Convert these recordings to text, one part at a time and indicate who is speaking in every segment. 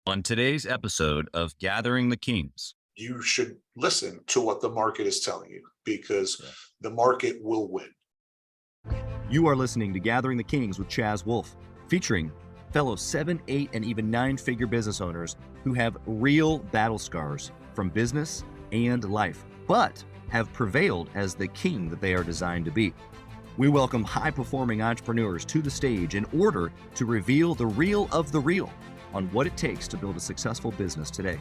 Speaker 1: On today's episode of Gathering the Kings,
Speaker 2: You should listen to what the market is telling you because
Speaker 1: Yeah.
Speaker 2: the market will win.
Speaker 1: you are listening to Gathering the Kings with Chaz Wolfe, featuring fellow 7, 8, and even 9-figure business owners who have real battle scars from business and life, but have prevailed as the king that they are designed to be. We welcome high-performing entrepreneurs to the stage in order to reveal the real of the real on what it takes to build a successful business today.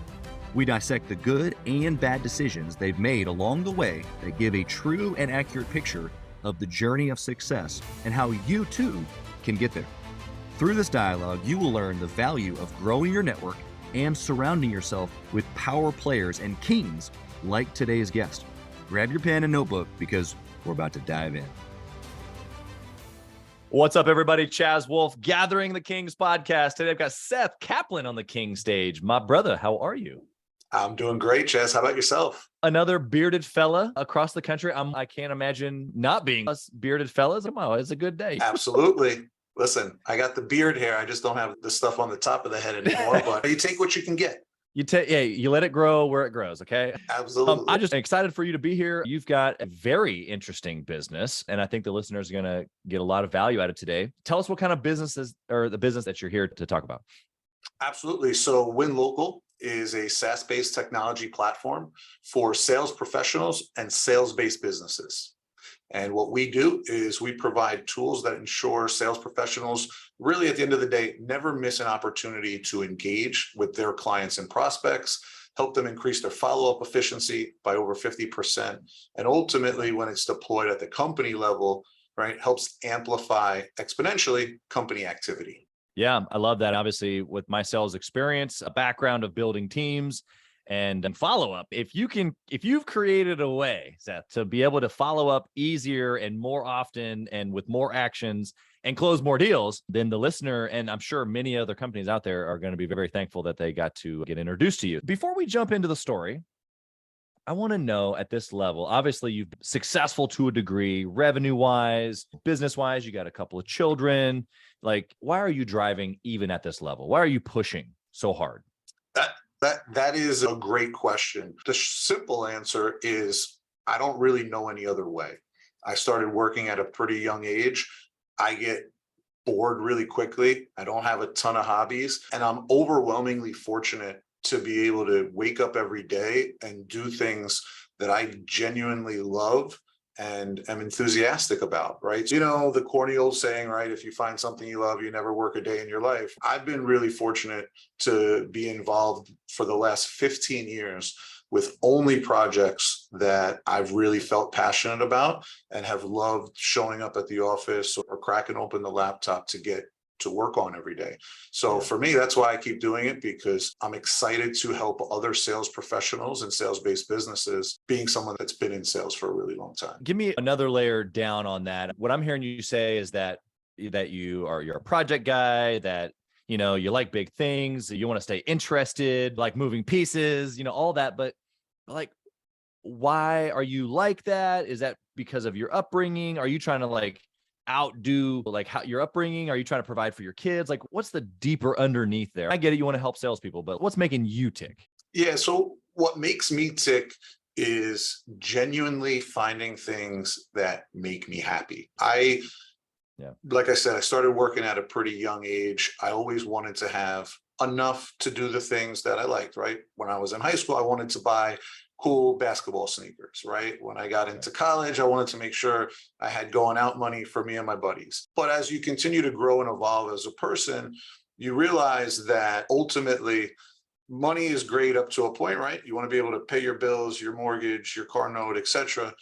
Speaker 1: We dissect the good and bad decisions they've made along the way that give a true and accurate picture of the journey of success and how you too can get there. Through this dialogue, you will learn the value of growing your network and surrounding yourself with power players and kings like today's guest. Grab your pen and notebook because we're about to dive in.
Speaker 3: What's up, everybody? Chaz Wolfe, Gathering the Kings podcast. Today, I've got Seth Kaplan on the King stage. My brother, how are you?
Speaker 2: I'm doing great, Chaz. How about yourself?
Speaker 3: Another bearded fella across the country. I can't imagine not being us bearded fellas. Wow, it's a good day.
Speaker 2: Absolutely. Listen, I got the beard hair. I just don't have the stuff on the top of the head anymore, but you take what you can get.
Speaker 3: You let it grow where it grows, okay?
Speaker 2: Absolutely.
Speaker 3: I'm just excited for you to be here. You've got a very interesting business, and I think the listeners are going to get a lot of value out of today. Tell us what kind of business or the business that you're here to talk about.
Speaker 2: Absolutely. So Win Local is a SaaS-based technology platform for sales professionals and sales-based businesses. And what we do is we provide tools that ensure sales professionals really at the end of the day never miss an opportunity to engage with their clients and prospects, help them increase their follow-up efficiency by over 50%. And ultimately, when it's deployed at the company level, right, helps amplify exponentially company activity.
Speaker 3: Yeah, I love that. Obviously, with my sales experience, a background of building teams and follow up. If you've created a way, Seth, to be able to follow up easier and more often and with more actions and close more deals, then the listener, and I'm sure many other companies out there, are going to be very thankful that they got to get introduced to you. Before we jump into the story, I want to know at this level, obviously you've been successful to a degree, revenue-wise, business-wise, you got a couple of children. Like, why are you driving even at this level? Why are you pushing so hard?
Speaker 2: That is a great question. The simple answer is I don't really know any other way. I started working at a pretty young age. I get bored really quickly. I don't have a ton of hobbies, and I'm overwhelmingly fortunate to be able to wake up every day and do things that I genuinely love and am enthusiastic about, right? You know, the corny old saying, right? If you find something you love, you never work a day in your life. I've been really fortunate to be involved for the last 15 years with only projects that I've really felt passionate about and have loved showing up at the office or cracking open the laptop to get to work on every day. So for me, that's why I keep doing it, because I'm excited to help other sales professionals and sales-based businesses, being someone that's been in sales for a really long time.
Speaker 3: Give me another layer down on that. What I'm hearing you say is that you're a project guy, that you like big things, you want to stay interested, like moving pieces, all that. But like, why are you like that? Is that because of your upbringing? Are you trying to outdo how your upbringing? Are you trying to provide for your kids? Like, what's the deeper underneath there? I get it, you want to help salespeople, but what's making you tick?
Speaker 2: Yeah, so what makes me tick is genuinely finding things that make me happy. Like I said, I started working at a pretty young age. I always wanted to have enough to do the things that I liked, right? When I was in high school, I wanted to buy cool basketball sneakers, right? When I got into college, I wanted to make sure I had going out money for me and my buddies. But as you continue to grow and evolve as a person, you realize that ultimately money is great up to a point, right? You want to be able to pay your bills, your mortgage, your car note, etc.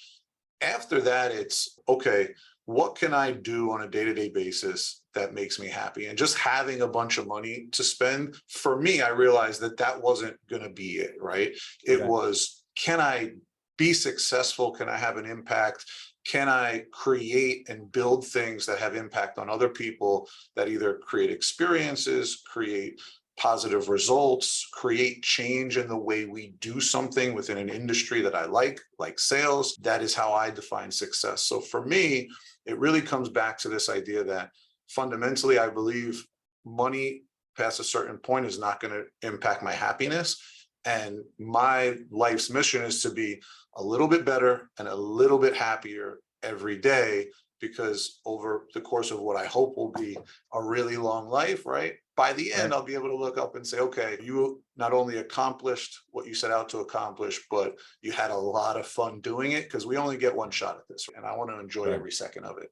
Speaker 2: After that, it's okay, what can I do on a day-to-day basis that makes me happy? And just having a bunch of money to spend, for me, I realized that wasn't going to be it, right? It was, can I be successful? Can I have an impact? Can I create and build things that have impact on other people, that either create experiences, create positive results, create change in the way we do something within an industry that I like sales? That is how I define success. So for me, it really comes back to this idea that fundamentally, I believe money past a certain point is not going to impact my happiness. And my life's mission is to be a little bit better and a little bit happier every day, because over the course of what I hope will be a really long life, right? By the end,
Speaker 3: Right.
Speaker 2: I'll be able to look up and say, okay, you not only accomplished what you set out to accomplish, but you had a lot of fun doing it, because we only get one shot at this. And I want to enjoy
Speaker 3: Right.
Speaker 2: every second of it.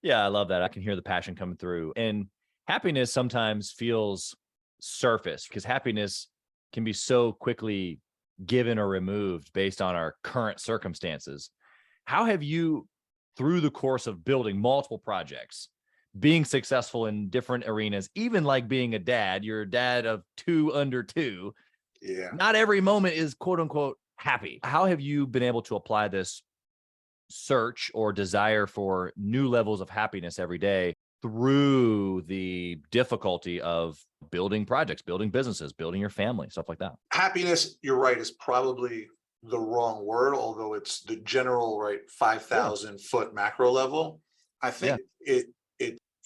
Speaker 3: Yeah, I love that. I can hear the passion coming through. And happiness sometimes feels surface, because happiness can be so quickly given or removed based on our current circumstances. How have you, through the course of building multiple projects, being successful in different arenas, even like being a dad, you're a dad of 2 under 2.
Speaker 2: Yeah.
Speaker 3: Not every moment is quote unquote happy. How have you been able to apply this search or desire for new levels of happiness every day through the difficulty of building projects, building businesses, building your family, stuff like that?
Speaker 2: Happiness, you're right, is probably the wrong word, although it's the general, right, 5,000 foot macro level. I think it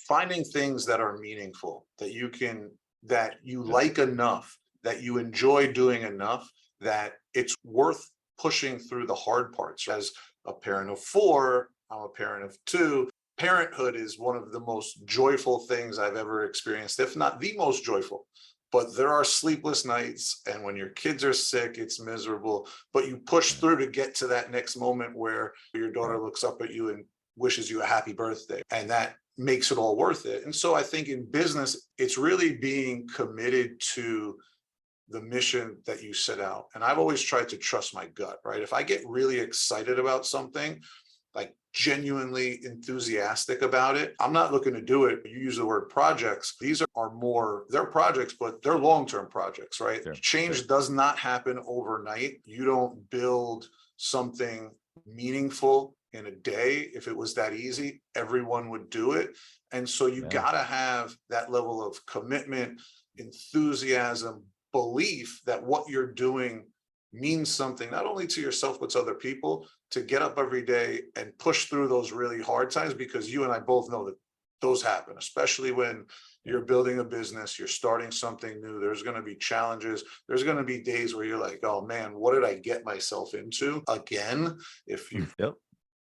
Speaker 2: finding things that are meaningful, that you like enough, that you enjoy doing enough, that it's worth pushing through the hard parts. As a parent of 4, I'm a parent of 2. Parenthood is one of the most joyful things I've ever experienced, if not the most joyful. But there are sleepless nights, and when your kids are sick, it's miserable. But you push through to get to that next moment where your daughter looks up at you and wishes you a happy birthday, and that makes it all worth it. And so I think in business, it's really being committed to the mission that you set out. And I've always tried to trust my gut, right? If I get really excited about something, like genuinely enthusiastic about it, I'm not looking to do it. You use the word projects. These are more, they're projects, but they're long-term projects, right?
Speaker 3: Sure,
Speaker 2: Change does not happen overnight. You don't build something meaningful in a day. If it was that easy, everyone would do it. And so you gotta have that level of commitment, enthusiasm, belief that what you're doing means something, not only to yourself, but to other people, to get up every day and push through those really hard times, because you and I both know that those happen, especially when you're building a business, you're starting something new. There's going to be challenges. There's going to be days where you're like, oh man, what did I get myself into again? If you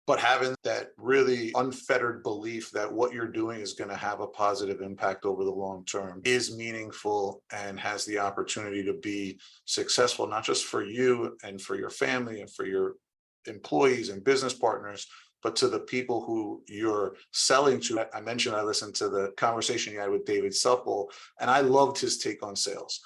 Speaker 2: But having that really unfettered belief that what you're doing is going to have a positive impact over the long term is meaningful and has the opportunity to be successful, not just for you and for your family and for your employees and business partners, but to the people who you're selling to. I mentioned I listened to the conversation you had with David Supple, and I loved his take on sales.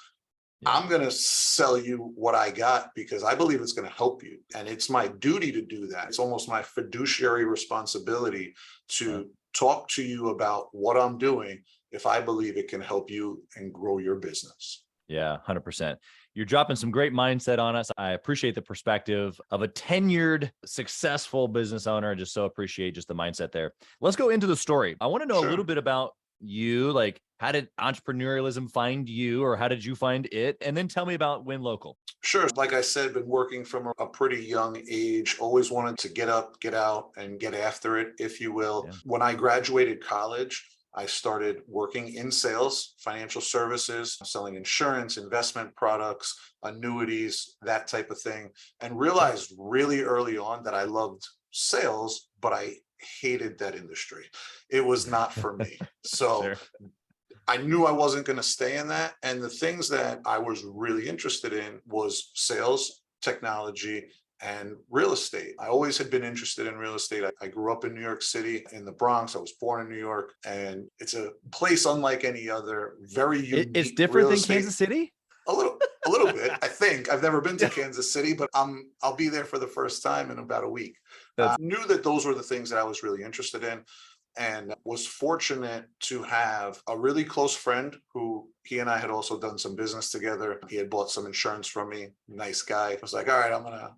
Speaker 2: I'm going to sell you what I got because I believe it's going to help you. And it's my duty to do that. It's almost my fiduciary responsibility to talk to you about what I'm doing if I believe it can help you and grow your business.
Speaker 3: Yeah, 100%. You're dropping some great mindset on us. I appreciate the perspective of a tenured, successful business owner. I just so appreciate just the mindset there. Let's go into the story. I want to know a little bit about you. Like, how did entrepreneurialism find you, or how did you find it? And then tell me about Win Local.
Speaker 2: Sure. Like I said, been working from a pretty young age, always wanted to get up, get out, and get after it, if you will. When I graduated college, I started working in sales, financial services, selling insurance, investment products, annuities, that type of thing, and realized really early on that I loved sales, but I hated that industry. It was not for me. So I knew I wasn't going to stay in that. And the things that I was really interested in was sales, technology, and real estate. I always had been interested in real estate. I grew up in New York City, in the Bronx. I was born in New York, and it's a place unlike any other. Very unique.
Speaker 3: It's different than Kansas City?
Speaker 2: A little bit. I think. I've never been to Kansas City, but I'll be there for the first time in about a week. I knew that those were the things that I was really interested in, and was fortunate to have a really close friend who he and I had also done some business together. He had bought some insurance from me. Nice guy. I was like, all right, I'm gonna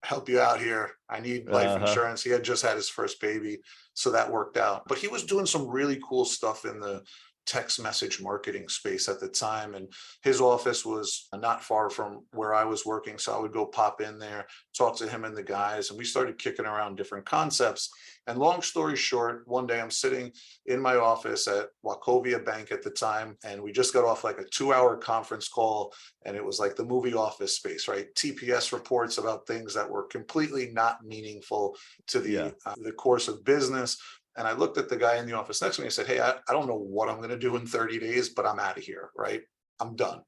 Speaker 2: help you out here. I need life insurance. He had just had his first baby, so that worked out. But he was doing some really cool stuff in the text message marketing space at the time. And his office was not far from where I was working. So I would go pop in there, talk to him and the guys, and we started kicking around different concepts. And long story short, one day I'm sitting in my office at Wachovia Bank at the time, and we just got off like a 2-hour conference call, and it was like the movie Office Space, right? TPS reports about things that were completely not meaningful to the course of business. And I looked at the guy in the office next to me and said, hey, I don't know what I'm going to do in 30 days, but I'm out of here, right? I'm done.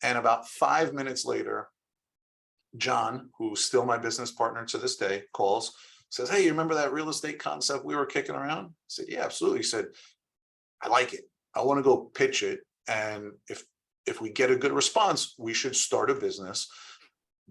Speaker 2: And about 5 minutes later, John, who's still my business partner to this day, calls, says, hey, you remember that real estate concept we were kicking around? I said, yeah, absolutely. He said, I like it. I want to go pitch it. And if we get a good response, we should start a business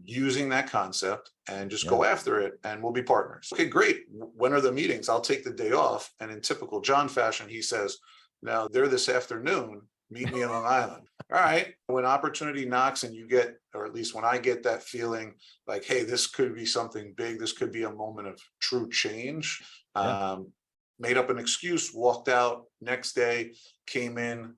Speaker 2: using that concept and just go after it, and we'll be partners. Okay, great. When are the meetings? I'll take the day off. And in typical John fashion, he says, now they're this afternoon. Meet me in Long Island. All right. When opportunity knocks and you get, or at least when I get that feeling like, hey, this could be something big. This could be a moment of true change. Made up an excuse, walked out. Next day, came in,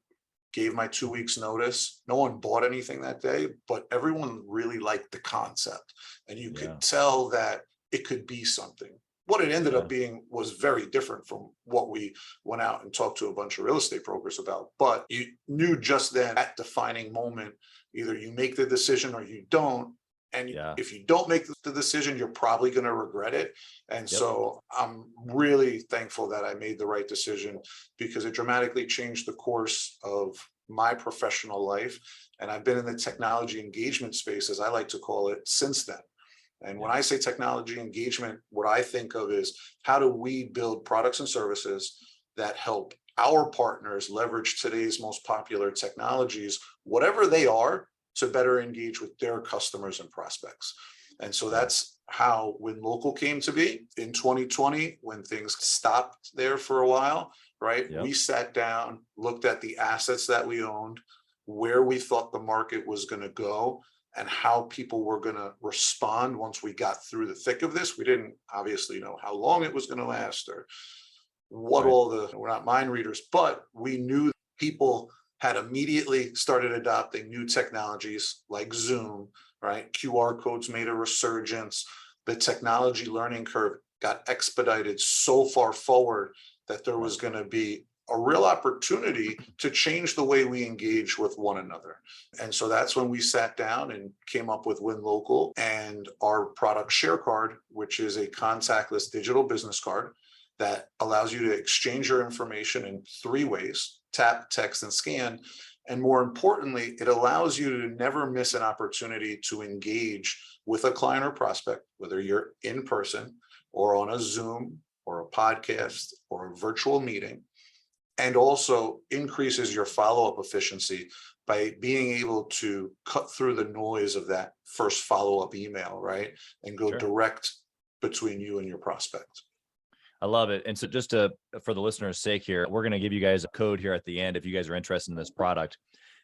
Speaker 2: gave my 2 weeks notice. No one bought anything that day, but everyone really liked the concept. And you could tell that it could be something. What it ended up being was very different from what we went out and talked to a bunch of real estate brokers about. But you knew just then, that defining moment, either you make the decision or you don't. And if you don't make the decision, you're probably going to regret it. And so I'm really thankful that I made the right decision, because it dramatically changed the course of my professional life. And I've been in the technology engagement space, as I like to call it, since then. And when I say technology engagement, what I think of is, how do we build products and services that help our partners leverage today's most popular technologies, whatever they are, to better engage with their customers and prospects. And so that's how Win Local came to be in 2020, when things stopped there for a while, right? We sat down, looked at the assets that we owned, where we thought the market was going to go, and how people were going to respond once we got through the thick of this. We didn't obviously know how long it was going to last, or what we're not mind readers, but we knew people had immediately started adopting new technologies like Zoom, right? QR codes made a resurgence. The technology learning curve got expedited so far forward that there was going to be a real opportunity to change the way we engage with one another. And so that's when we sat down and came up with Win Local and our product Share Card, which is a contactless digital business card that allows you to exchange your information in 3 ways: tap, text, and scan. And more importantly, it allows you to never miss an opportunity to engage with a client or prospect, whether you're in person or on a Zoom or a podcast or a virtual meeting, and also increases your follow-up efficiency by being able to cut through the noise of that first follow-up email, right? And go direct between you and your prospect.
Speaker 3: I love it. And so just for the listeners' sake here, we're going to give you guys a code here at the end if you guys are interested in this product.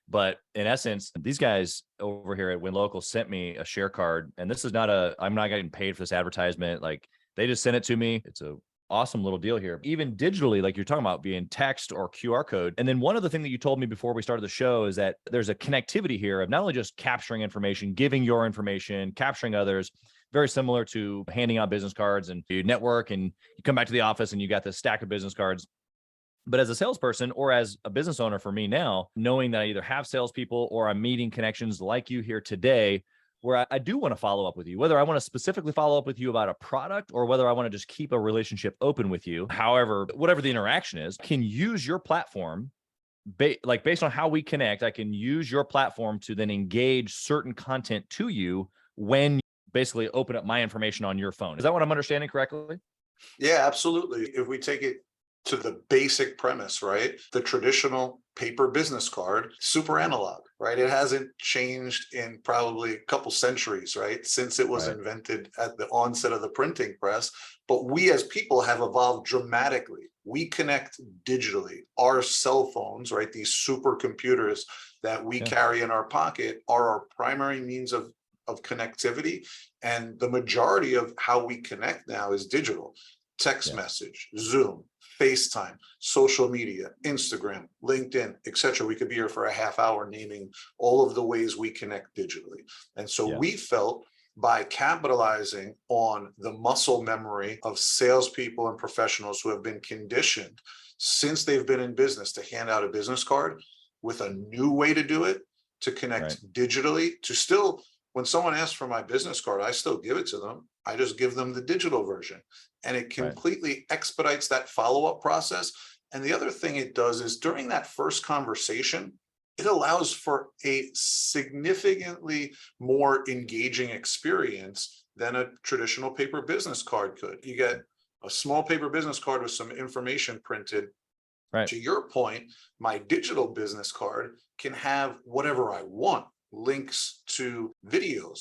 Speaker 3: But in essence, these guys over here at Win Local sent me a share card. And this is not I'm not getting paid for this advertisement. Like, they just sent it to me. It's a awesome little deal here. Even digitally, like you're talking about, being text or QR code. And then one other thing that you told me before we started the show is that there's a connectivity here of not only just capturing information, giving your information, capturing others, very similar to handing out business cards, and you network and you come back to the office and you got this stack of business cards. But as a salesperson or as a business owner, for me now, knowing that I either have salespeople or I'm meeting connections like you here today, where I do want to follow up with you, whether I want to specifically follow up with you about a product or whether I want to just keep a relationship open with you. However, whatever the interaction is, can use your platform, based on how we connect, I can use your platform to then engage certain content to you when you basically open up my information on your phone. Is that what I'm understanding correctly?
Speaker 2: Yeah, absolutely. If we take it to the basic premise, right? The traditional paper business card, super analog, right? It hasn't changed in probably a couple centuries, right? Since it was invented at the onset of the printing press. But we as people have evolved dramatically. We connect digitally. Our cell phones, right? These supercomputers that we carry in our pocket are our primary means of connectivity. And the majority of how we connect now is digital. text message, Zoom, FaceTime, social media, Instagram, LinkedIn, etc. We could be here for a half hour naming all of the ways we connect digitally. And so we felt by capitalizing on the muscle memory of salespeople and professionals who have been conditioned since they've been in business to hand out a business card with a new way to do it, to connect digitally, to still, when someone asks for my business card, I still give it to them. I just give them the digital version, and it completely expedites that follow-up process. And the other thing it does is during that first conversation, it allows for a significantly more engaging experience than a traditional paper business card could. You get a small paper business card with some information printed. To your point, my digital business card can have whatever I want, links to videos,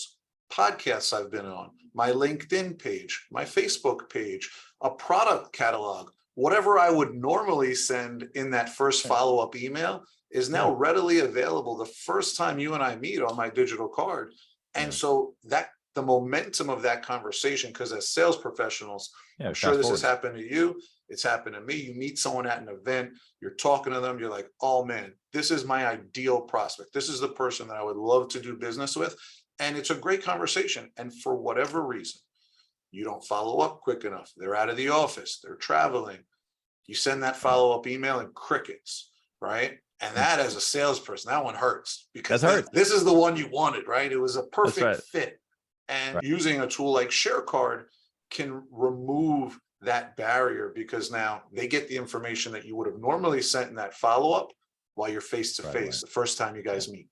Speaker 2: podcasts I've been on, my LinkedIn page, my Facebook page, a product catalog, whatever I would normally send in that first follow-up email is now readily available the first time you and I meet on my digital card. And so that the momentum of that conversation, because as sales professionals, I'm sure this has happened to you, it's happened to me. You meet someone at an event, you're talking to them, you're like, oh man, this is my ideal prospect. This is the person that I would love to do business with. And it's a great conversation. And for whatever reason, you don't follow up quick enough. They're out of the office, they're traveling. You send that follow-up email and crickets, right? And that as a salesperson, that one hurts because this is the one you wanted, right? It was a perfect fit. And using a tool like ShareCard can remove that barrier because now they get the information that you would have normally sent in that follow-up while you're face-to-face the first time you guys meet.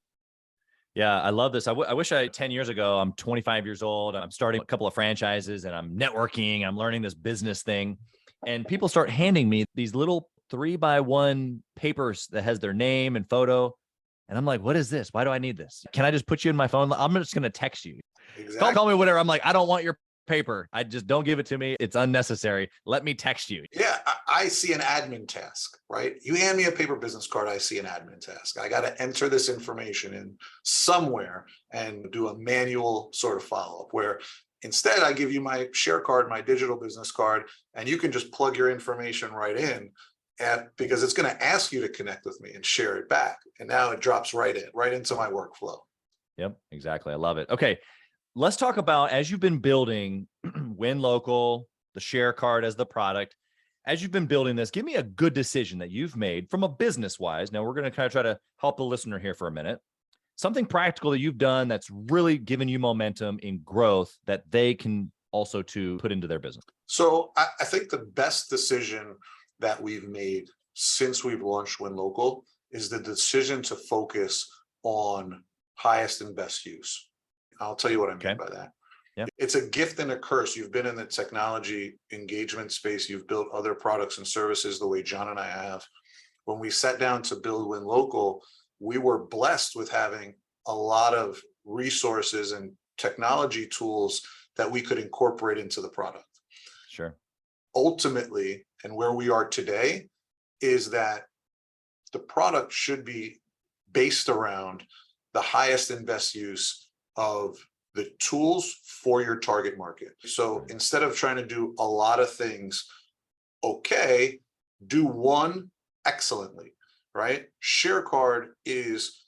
Speaker 3: Yeah, I love this. I wish 10 years ago, I'm 25 years old. I'm starting a couple of franchises and I'm networking. I'm learning this business thing. And people start handing me these little 3x1 papers that has their name and photo. And I'm like, what is this? Why do I need this? Can I just put you in my phone? I'm just going to text you. Call me whatever. I'm like, I don't want your paper. I just don't give it to me. It's unnecessary. Let me text you.
Speaker 2: Yeah, I see an admin task, right? You hand me a paper business card, I see an admin task. I got to enter this information in somewhere and do a manual sort of follow-up where instead I give you my share card, my digital business card, and you can just plug your information right in because it's going to ask you to connect with me and share it back. And now it drops right into my workflow.
Speaker 3: Yep, exactly. I love it. Okay. Let's talk about, as you've been building Win Local, the share card as the product, as you've been building this, give me a good decision that you've made from a business wise. Now we're going to kind of try to help the listener here for a minute. Something practical that you've done that's really given you momentum in growth that they can also to put into their business.
Speaker 2: So I think the best decision that we've made since we've launched Win Local is the decision to focus on highest and best use. I'll tell you what I mean by that.
Speaker 3: Yeah.
Speaker 2: It's a gift and a curse. You've been in the technology engagement space. You've built other products and services the way John and I have. When we sat down to build Win Local, we were blessed with having a lot of resources and technology tools that we could incorporate into the product.
Speaker 3: Sure.
Speaker 2: Ultimately, and where we are today, is that the product should be based around the highest and best use of the tools for your target market. So instead of trying to do a lot of things, do one excellently, right? ShareCard is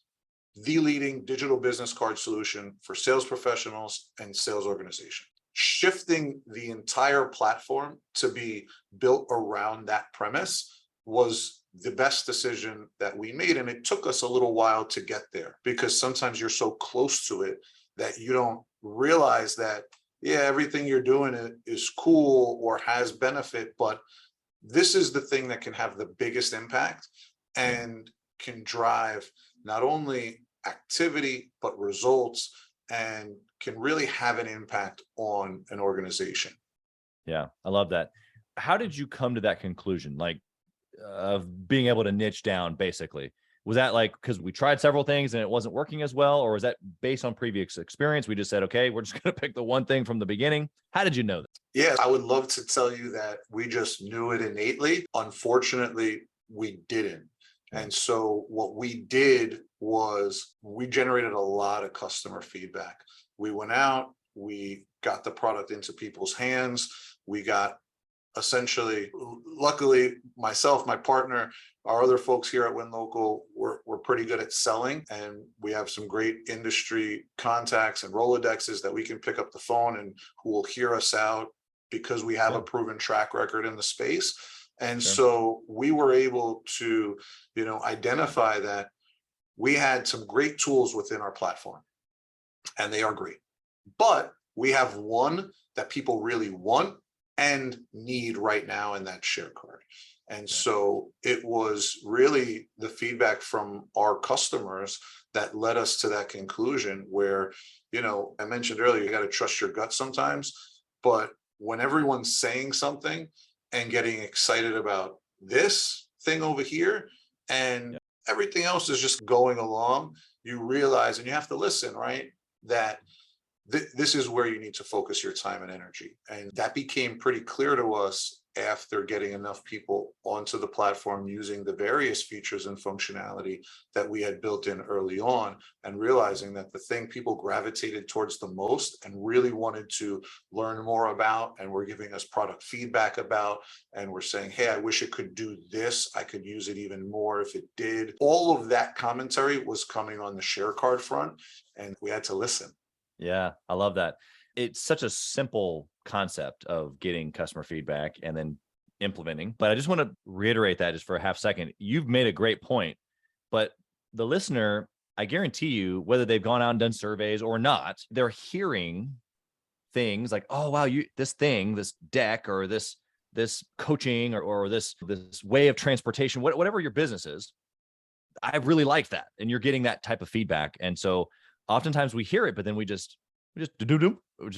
Speaker 2: the leading digital business card solution for sales professionals and sales organizations. Shifting the entire platform to be built around that premise was the best decision that we made. And it took us a little while to get there because sometimes you're so close to it that you don't realize that, everything you're doing is cool or has benefit, but this is the thing that can have the biggest impact and can drive not only activity, but results and can really have an impact on an organization.
Speaker 3: Yeah, I love that. How did you come to that conclusion? Like of being able to niche down basically? Was that like, because we tried several things and it wasn't working as well? Or was that based on previous experience? We just said, okay, we're just going to pick the one thing from the beginning. How did you know that?
Speaker 2: Yeah, I would love to tell you that we just knew it innately. Unfortunately, we didn't. And so what we did was we generated a lot of customer feedback. We went out, we got the product into people's hands. We got essentially, luckily, myself, my partner, our other folks here at Win Local, we're pretty good at selling, and we have some great industry contacts and Rolodexes that we can pick up the phone and who will hear us out because we have a proven track record in the space. And so we were able to, identify that we had some great tools within our platform, and they are great. But we have one that people really want and need right now, and that's Share Card. And so it was really the feedback from our customers that led us to that conclusion where, I mentioned earlier, you got to trust your gut sometimes, but when everyone's saying something and getting excited about this thing over here and everything else is just going along, you realize, and you have to listen, right, that this is where you need to focus your time and energy. And that became pretty clear to us after getting enough people onto the platform using the various features and functionality that we had built in early on, and realizing that the thing people gravitated towards the most and really wanted to learn more about and were giving us product feedback about, and we're saying, hey, I wish it could do this. I could use it even more if it did. All of that commentary was coming on the Share Card front, and we had to listen.
Speaker 3: Yeah, I love that. It's such a simple concept of getting customer feedback and then implementing. But I just want to reiterate that just for a half second. You've made a great point, but the listener, I guarantee you, whether they've gone out and done surveys or not, they're hearing things like, oh, wow, this thing, this deck, or this coaching, or this way of transportation, whatever your business is, I really like that. And you're getting that type of feedback. And so oftentimes we hear it, but then we just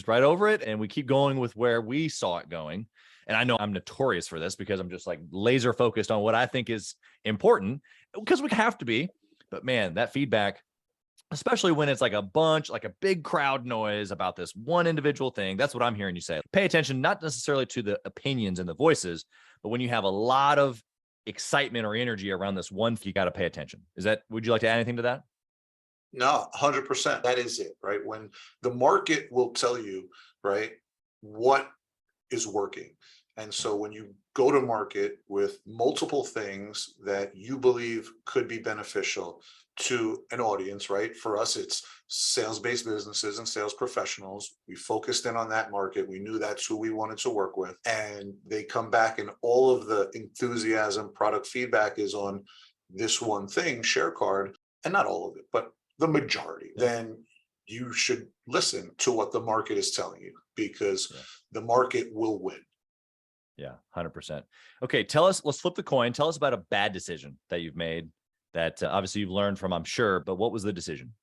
Speaker 3: right over it, and we keep going with where we saw it going. And I know I'm notorious for this because I'm just like laser focused on what I think is important, because we have to be. But man, that feedback, especially when it's like a big crowd noise about this one individual thing, that's what I'm hearing you say. Pay attention, not necessarily to the opinions and the voices, but when you have a lot of excitement or energy around this one, you got to pay attention. Would you like to add anything to that?
Speaker 2: No, 100%. That is it, right? When the market will tell you, right, what is working. And so when you go to market with multiple things that you believe could be beneficial to an audience, right? For us, it's sales-based businesses and sales professionals. We focused in on that market. We knew that's who we wanted to work with. And they come back, and all of the enthusiasm, product feedback is on this one thing, Share Card, and not all of it, but the majority. Then you should listen to what the market is telling you, because the market will win.
Speaker 3: Yeah, 100%. Okay, let's flip the coin. Tell us about a bad decision that you've made that obviously you've learned from, I'm sure, but what was the decision?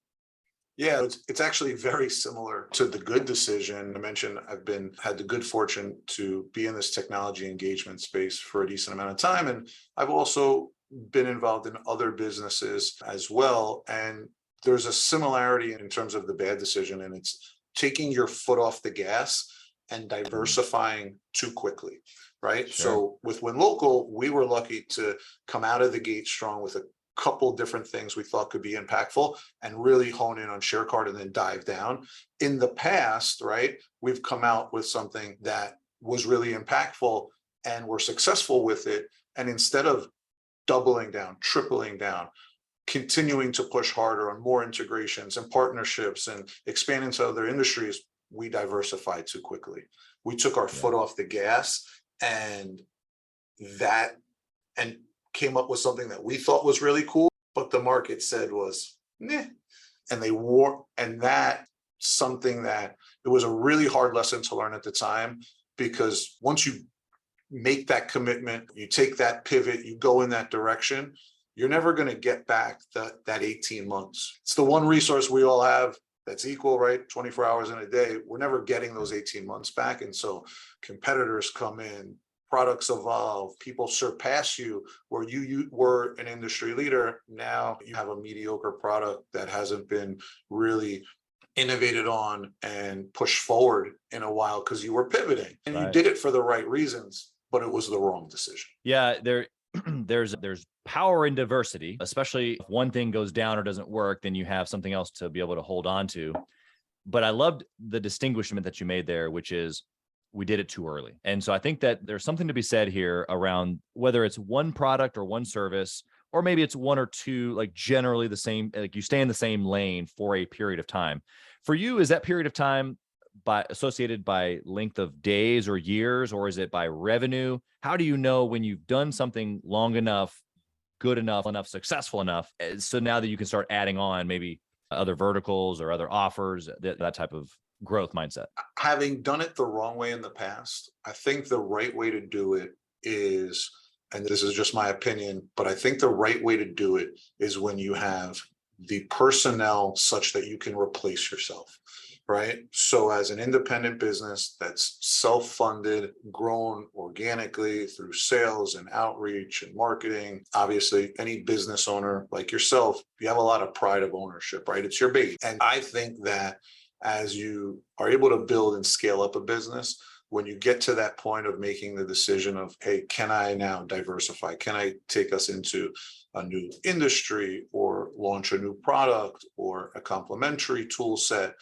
Speaker 2: Yeah, it's actually very similar to the good decision. I mentioned I've had the good fortune to be in this technology engagement space for a decent amount of time. And I've also been involved in other businesses as well. And there's a similarity in terms of the bad decision, and it's taking your foot off the gas and diversifying too quickly, right?
Speaker 3: Sure.
Speaker 2: So with Win Local, we were lucky to come out of the gate strong with a couple different things we thought could be impactful and really hone in on Share Card and then dive down. In the past, right, we've come out with something that was really impactful and we're successful with it. And instead of doubling down, tripling down, continuing to push harder on more integrations and partnerships and expanding to other industries, we diversified too quickly. We took our foot off the gas and came up with something that we thought was really cool, but the market said was, meh. And that something that it was a really hard lesson to learn at the time, because once you make that commitment, you take that pivot, you go in that direction, you're never going to get back that 18 months. It's the one resource we all have that's equal, right? 24 hours in a day. We're never getting those 18 months back. And so competitors come in, products evolve, people surpass you where you were an industry leader. Now you have a mediocre product that hasn't been really innovated on and pushed forward in a while because you were pivoting and you did it for the right reasons, but it was the wrong decision.
Speaker 3: Yeah, there's power in diversity, especially if one thing goes down or doesn't work, then you have something else to be able to hold on to. But I loved the distinguishment that you made there, which is we did it too early. And so I think that there's something to be said here around whether it's one product or one service, or maybe it's one or two, like generally the same, like you stay in the same lane for a period of time. For you, is that period of time associated by length of days or years, or is it by revenue? How do you know when you've done something long enough, good enough, successful enough, so now that you can start adding on maybe other verticals or other offers, that type of growth mindset?
Speaker 2: Having done it the wrong way in the past, I think the right way to do it is, and this is just my opinion, but I think the right way to do it is when you have the personnel such that you can replace yourself, right? So as an independent business that's self-funded, grown organically through sales and outreach and marketing, obviously any business owner like yourself, you have a lot of pride of ownership, right? It's your baby. And I think that as you are able to build and scale up a business, when you get to that point of making the decision of, hey, can I now diversify? Can I take us into a new industry or launch a new product or a complementary tool set?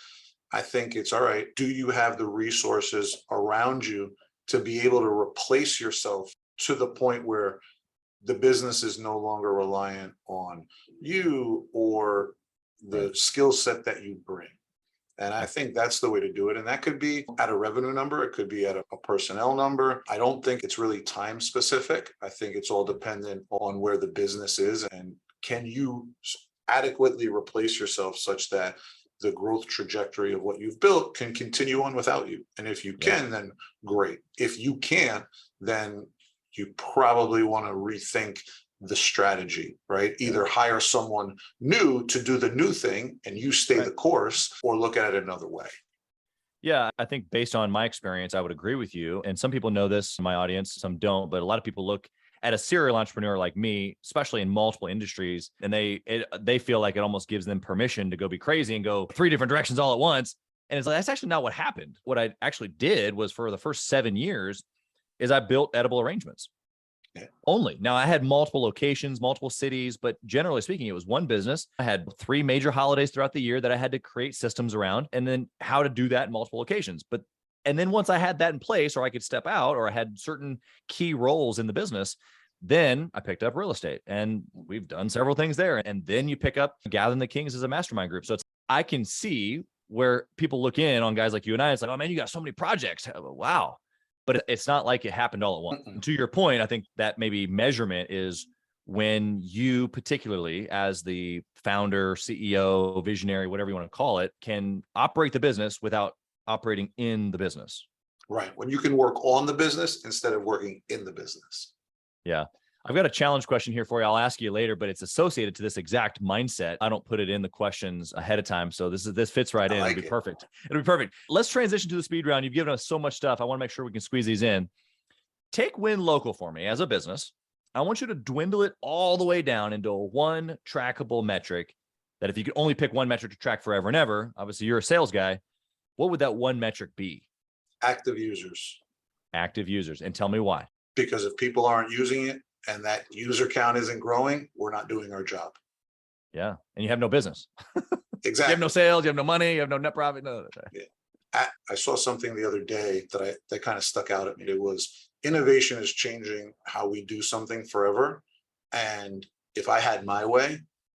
Speaker 2: I think it's all right. Do you have the resources around you to be able to replace yourself to the point where the business is no longer reliant on you or the skill set that you bring? And I think that's the way to do it. And that could be at a revenue number. It could be at a personnel number. I don't think it's really time specific. I think it's all dependent on where the business is and can you adequately replace yourself such that the growth trajectory of what you've built can continue on without you. And if you can, then great. If you can't, then you probably want to rethink the strategy, right? Either hire someone new to do the new thing and you stay the course, or look at it another way.
Speaker 3: Yeah, I think based on my experience, I would agree with you. And some people know this in my audience, some don't, but a lot of people look at a serial entrepreneur like me, especially in multiple industries, and they feel like it almost gives them permission to go be crazy and go 3 different directions all at once. And it's like, that's actually not what happened. What I actually did was, for the first 7 years, is I built edible arrangements. Only. Now, I had multiple locations, multiple cities, but generally speaking, it was one business. I had 3 major holidays throughout the year that I had to create systems around, and then how to do that in multiple locations. And then once I had that in place, or I could step out, or I had certain key roles in the business, then I picked up real estate, and we've done several things there. And then you pick up Gathering the Kings as a mastermind group. So I can see where people look in on guys like you and I. It's like, oh man, you got so many projects. Wow. But it's not like it happened all at once. And to your point, I think that maybe measurement is when you, particularly as the founder, CEO, visionary, whatever you want to call it, can operate the business without operating in the business.
Speaker 2: Right. When you can work on the business instead of working in the business.
Speaker 3: Yeah. I've got a challenge question here for you. I'll ask you later, but it's associated to this exact mindset. I don't put it in the questions ahead of time. So this fits right in. It'll be perfect. It'll be perfect. Let's transition to the speed round. You've given us so much stuff. I want to make sure we can squeeze these in. Take Win Local for me as a business. I want you to dwindle it all the way down into one trackable metric that if you could only pick one metric to track forever and ever, obviously you're a sales guy, what would that one metric be?
Speaker 2: Active users.
Speaker 3: Active users. And tell me why.
Speaker 2: Because if people aren't using it, and that user count isn't growing, we're not doing our job.
Speaker 3: Yeah. And you have no business.
Speaker 2: Exactly.
Speaker 3: You have no sales, you have no money, you have no net profit. No.
Speaker 2: Yeah. I saw something the other day that kind of stuck out at me. It was, innovation is changing how we do something forever. And if I had my way,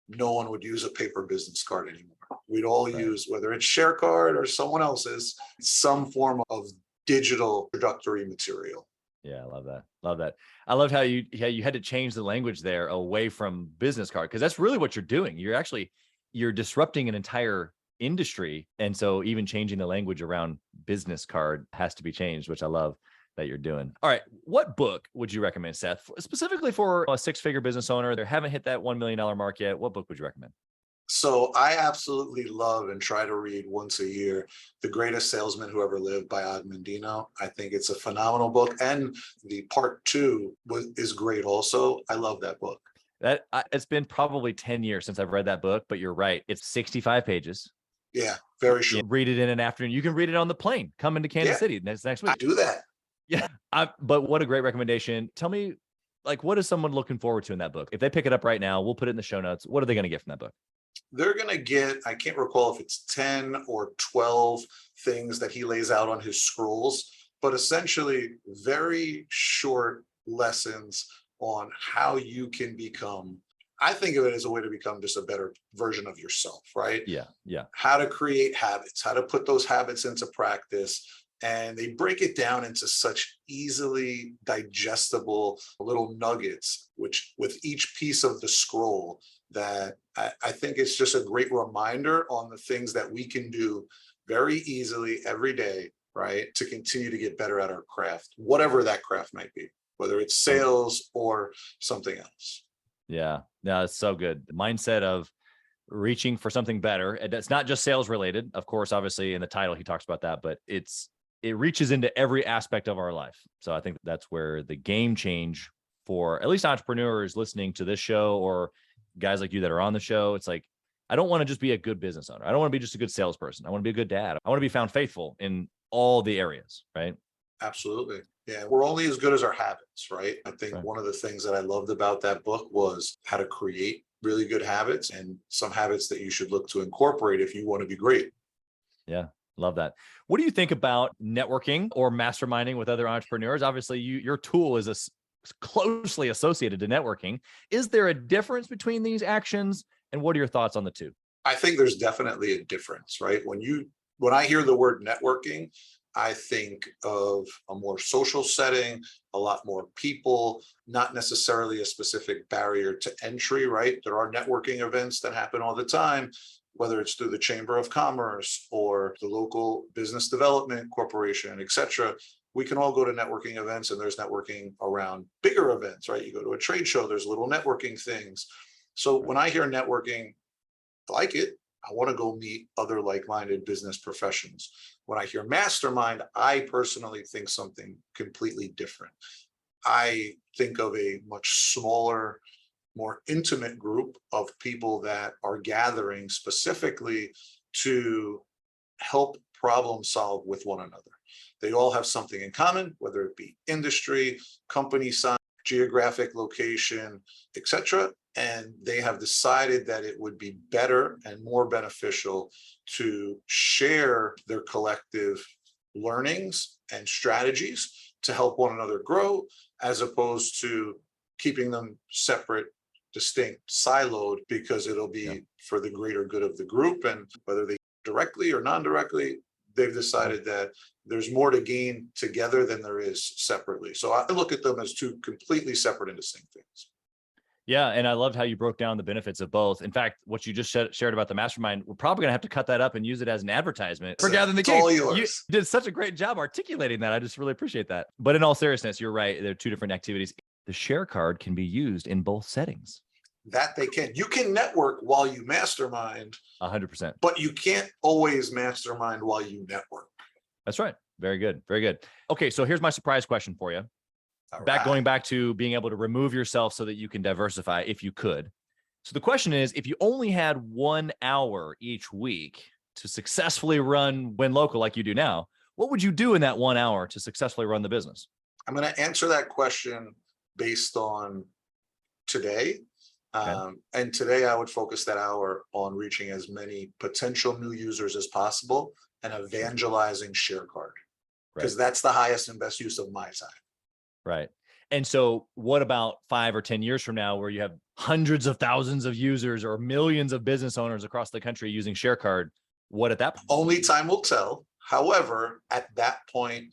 Speaker 2: no one would use a paper business card anymore. We'd all use, whether it's share card or someone else's, some form of digital introductory material.
Speaker 3: Yeah, I love that. Love that. I love how you had to change the language there away from business card, because that's really what you're doing. You're disrupting an entire industry. And so even changing the language around business card has to be changed, which I love that you're doing. All right. What book would you recommend, Seth, specifically for a 6-figure business owner that haven't hit that $1 million mark yet? What book would you recommend?
Speaker 2: So I absolutely love and try to read once a year, The Greatest Salesman Who Ever Lived by Og Mandino. I think it's a phenomenal book. And the part 2 is great also. I love that book.
Speaker 3: It's been probably 10 years since I've read that book, but you're right. It's 65 pages.
Speaker 2: Yeah, very short.
Speaker 3: Read it in an afternoon. You can read it on the plane coming to Kansas City next week.
Speaker 2: I do that.
Speaker 3: Yeah. But what a great recommendation. Tell me, like, what is someone looking forward to in that book? If they pick it up right now, we'll put it in the show notes. What are they going to get from that book?
Speaker 2: They're going to get, I can't recall if it's 10 or 12 things that he lays out on his scrolls but essentially very short lessons on how you can become, I think of it as a way to become just a better version of yourself, right?
Speaker 3: Yeah. Yeah.
Speaker 2: How to create habits, how to put those habits into practice. And they break it down into such easily digestible little nuggets, which with each piece of the scroll, that I think it's just a great reminder on the things that we can do very easily every day, right? To continue to get better at our craft, whatever that craft might be, whether it's sales or something else.
Speaker 3: Yeah. No, it's so good. The mindset of reaching for something better. And it's not just sales related. Of course, obviously in the title, he talks about that, but it reaches into every aspect of our life. So I think that's where the game change for at least entrepreneurs listening to this show or guys like you that are on the show. It's like, I don't want to just be a good business owner. I don't want to be just a good salesperson. I want to be a good dad. I want to be found faithful in all the areas, right?
Speaker 2: Absolutely. Yeah, we're only as good as our habits, right? I think
Speaker 3: Right.
Speaker 2: one of the things that I loved about that book was how to create really good habits and some habits that you should look to incorporate if you want to be great.
Speaker 3: Yeah. Love that. What do you think about networking or masterminding with other entrepreneurs? Obviously, your tool is closely associated to networking. Is there a difference between these actions? And what are your thoughts on the two?
Speaker 2: I think there's definitely a difference, right? When I hear the word networking, I think of a more social setting, a lot more people, not necessarily a specific barrier to entry, right? There are networking events that happen all the time, whether it's through the Chamber of Commerce or the local business development corporation, et cetera. We can all go to networking events, and there's networking around bigger events, right? You go to a trade show, there's little networking things. So when I hear networking, I like it. I want to go meet other like-minded business professionals. When I hear mastermind, I personally think something completely different. I think of a much smaller, more intimate group of people that are gathering specifically to help problem solve with one another. They all have something in common, whether it be industry, company size, geographic location, etc. And they have decided that it would be better and more beneficial to share their collective learnings and strategies to help one another grow, as opposed to keeping them separate, distinct, siloed, because it'll be for the greater good of the group. And whether they directly or non-directly, they've decided that there's more to gain together than there is separately. So I look at them as two completely separate and distinct things.
Speaker 3: Yeah. And I loved how you broke down the benefits of both. In fact, what you just shared about the mastermind, we're probably going to have to cut that up and use it as an advertisement for Gathering the Kings.
Speaker 2: All yours.
Speaker 3: You did such a great job articulating that. I just really appreciate that. But in all seriousness, you're right. There are two different activities. The share card can be used in both settings.
Speaker 2: That they can. You can network while you mastermind.
Speaker 3: 100%.
Speaker 2: But you can't always mastermind while you network.
Speaker 3: That's right. Very good. Very good. Okay. So here's my surprise question for you.
Speaker 2: Right.
Speaker 3: Going back to being able to remove yourself so that you can diversify if you could. So the question is, if you only had 1 hour each week to successfully run Win Local like you do now, what would you do in that 1 hour to successfully run the business?
Speaker 2: I'm going to answer that question based on today.
Speaker 3: Okay.
Speaker 2: And today I would focus that hour on reaching as many potential new users as possible and evangelizing share card, because that's the highest and best use of my time.
Speaker 3: Right. And so what about 5 or 10 years from now, where you have hundreds of thousands of users or millions of business owners across the country using share card? What at that point?
Speaker 2: Only time will tell. However, at that point,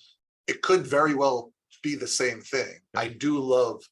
Speaker 2: it could very well be the same thing. I do love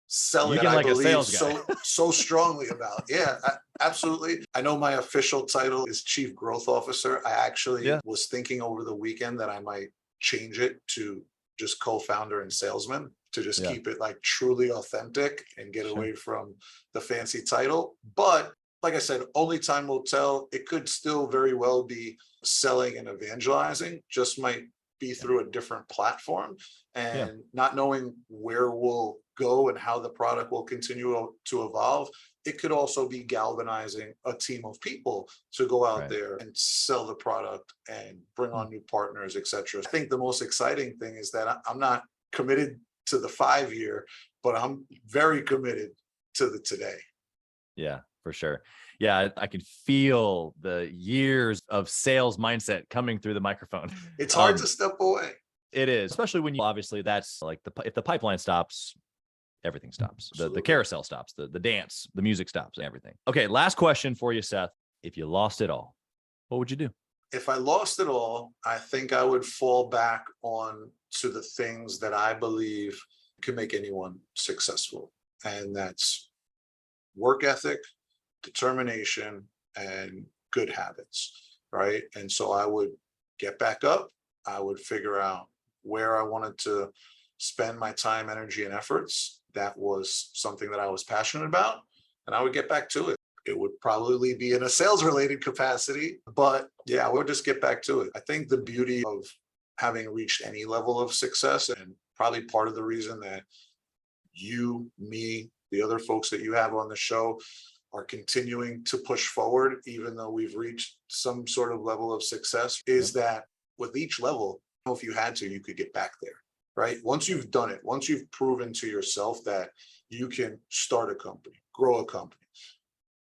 Speaker 2: selling, and I believe so strongly about. Yeah, absolutely. I know my official title is Chief Growth Officer. I actually was thinking over the weekend that I might change it to just co-founder and salesman, to just keep it like truly authentic and get away from the fancy title. But like I said, only time will tell. It could still very well be selling and evangelizing, just might be through a different platform, and not knowing where we'll go and how the product will continue to evolve. It could also be galvanizing a team of people to go out there and sell the product and bring on new partners, etc. I think the most exciting thing is that I'm not committed to the 5-year, but I'm very committed to the today.
Speaker 3: Yeah, for sure. Yeah, I can feel the years of sales mindset coming through the microphone.
Speaker 2: It's hard to step away.
Speaker 3: It is, especially when you obviously that's like if the pipeline stops, everything stops. The carousel stops, the dance, the music stops, everything. Okay, last question for you, Seth. If you lost it all, what would you do?
Speaker 2: If I lost it all, I think I would fall back on to the things that I believe can make anyone successful. And that's work ethic, determination, and good habits, right? And so I would get back up. I would figure out where I wanted to spend my time, energy, and efforts. That was something that I was passionate about, and I would get back to it. It would probably be in a sales related capacity, but yeah, we'll just get back to it. I think the beauty of having reached any level of success, and probably part of the reason that you, me, the other folks that you have on the show are continuing to push forward, even though we've reached some sort of level of success, is that with each level, if you had to, you could get back there, right? Once you've done it, once you've proven to yourself that you can start a company, grow a company,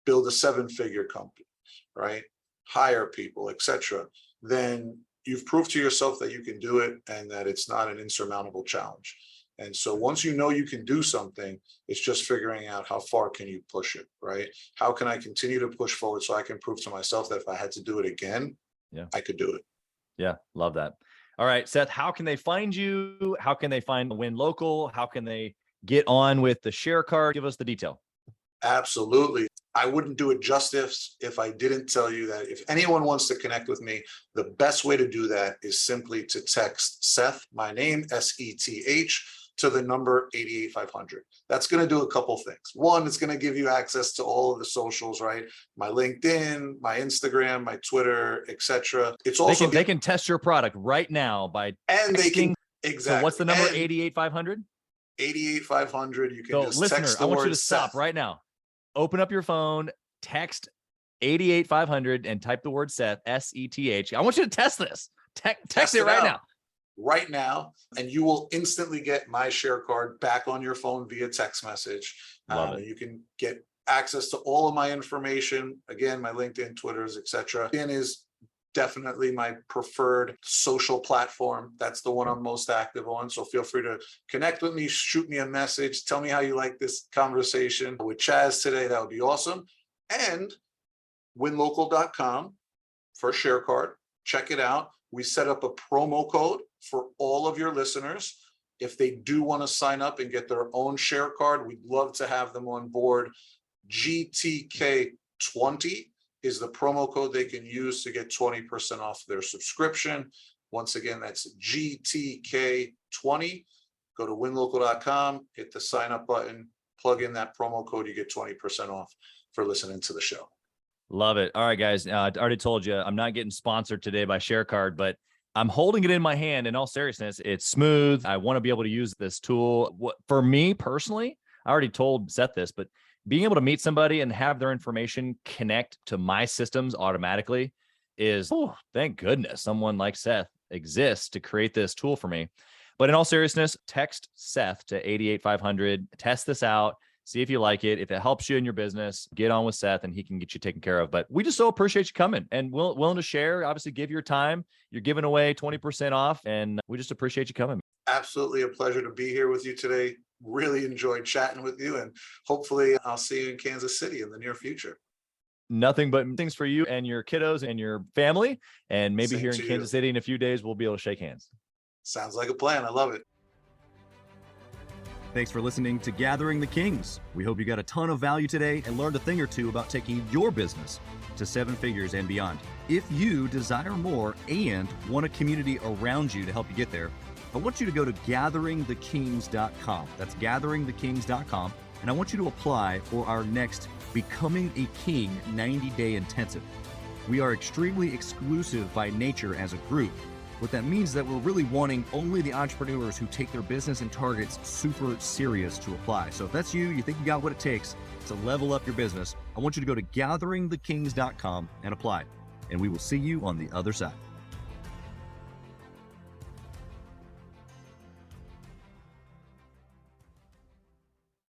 Speaker 2: build a 7-figure company, right? Hire people, etc., then you've proved to yourself that you can do it and that it's not an insurmountable challenge. And so once you know you can do something, it's just figuring out how far can you push it, right? How can I continue to push forward so I can prove to myself that if I had to do it again, I could do it.
Speaker 3: Yeah, love that. All right, Seth, how can they find you? How can they find Win Local? How can they get on with the share card? Give us the detail.
Speaker 2: Absolutely. I wouldn't do it justice if I didn't tell you that if anyone wants to connect with me, the best way to do that is simply to text Seth, my name, SETH, to the number 88500. That's going to do a couple things. One, it's going to give you access to all of the socials, right? My LinkedIn, my Instagram, my Twitter, etc. It's also
Speaker 3: they can test your product right now by
Speaker 2: and
Speaker 3: texting.
Speaker 2: They can exactly.
Speaker 3: So what's the number? 88500.
Speaker 2: 88500. You can
Speaker 3: so
Speaker 2: just
Speaker 3: listener,
Speaker 2: text the
Speaker 3: I want
Speaker 2: word
Speaker 3: you to stop
Speaker 2: Seth.
Speaker 3: right now. Open up your phone, text 88500 and type the word Seth, SETH. I want you to test this. Text it right now.
Speaker 2: Right now, and you will instantly get my share card back on your phone via text message. You can get access to all of my information. Again, my LinkedIn, Twitters, etc. LinkedIn is definitely my preferred social platform. That's the one I'm most active on. So feel free to connect with me, shoot me a message, tell me how you like this conversation with Chaz today. That would be awesome. And winlocal.com for share card. Check it out. We set up a promo code for all of your listeners. If they do want to sign up and get their own share card, we'd love to have them on board. GTK20 is the promo code they can use to get 20% off their subscription. Once again, that's GTK20. Go to winlocal.com, hit the sign up button, plug in that promo code, you get 20% off for listening to the show.
Speaker 3: Love it. All right, guys. I already told you I'm not getting sponsored today by ShareCard, but I'm holding it in my hand. In all seriousness, it's smooth. I want to be able to use this tool. For me personally, I already told Seth this, but being able to meet somebody and have their information connect to my systems automatically is, thank goodness someone like Seth exists to create this tool for me. But in all seriousness, text Seth to 88500, test this out. See if you like it. If it helps you in your business, get on with Seth and he can get you taken care of. But we just so appreciate you coming and willing to share. Obviously, give your time. You're giving away 20% off, and we just appreciate you coming.
Speaker 2: Absolutely a pleasure to be here with you today. Really enjoyed chatting with you, and hopefully I'll see you in Kansas City in the near future.
Speaker 3: Nothing but things for you and your kiddos and your family. And maybe here in Kansas City in a few days, we'll be able to shake hands.
Speaker 2: Sounds like a plan. I love it.
Speaker 1: Thanks for listening to Gathering the Kings. We hope you got a ton of value today and learned a thing or two about taking your business to 7 figures and beyond. If you desire more and want a community around you to help you get there, I want you to go to gatheringthekings.com. That's gatheringthekings.com. And I want you to apply for our next Becoming a King 90-day intensive. We are extremely exclusive by nature as a group. What that means is that we're really wanting only the entrepreneurs who take their business and targets super serious to apply. So if that's you, you think you got what it takes to level up your business, I want you to go to gatheringthekings.com and apply. And we will see you on the other side.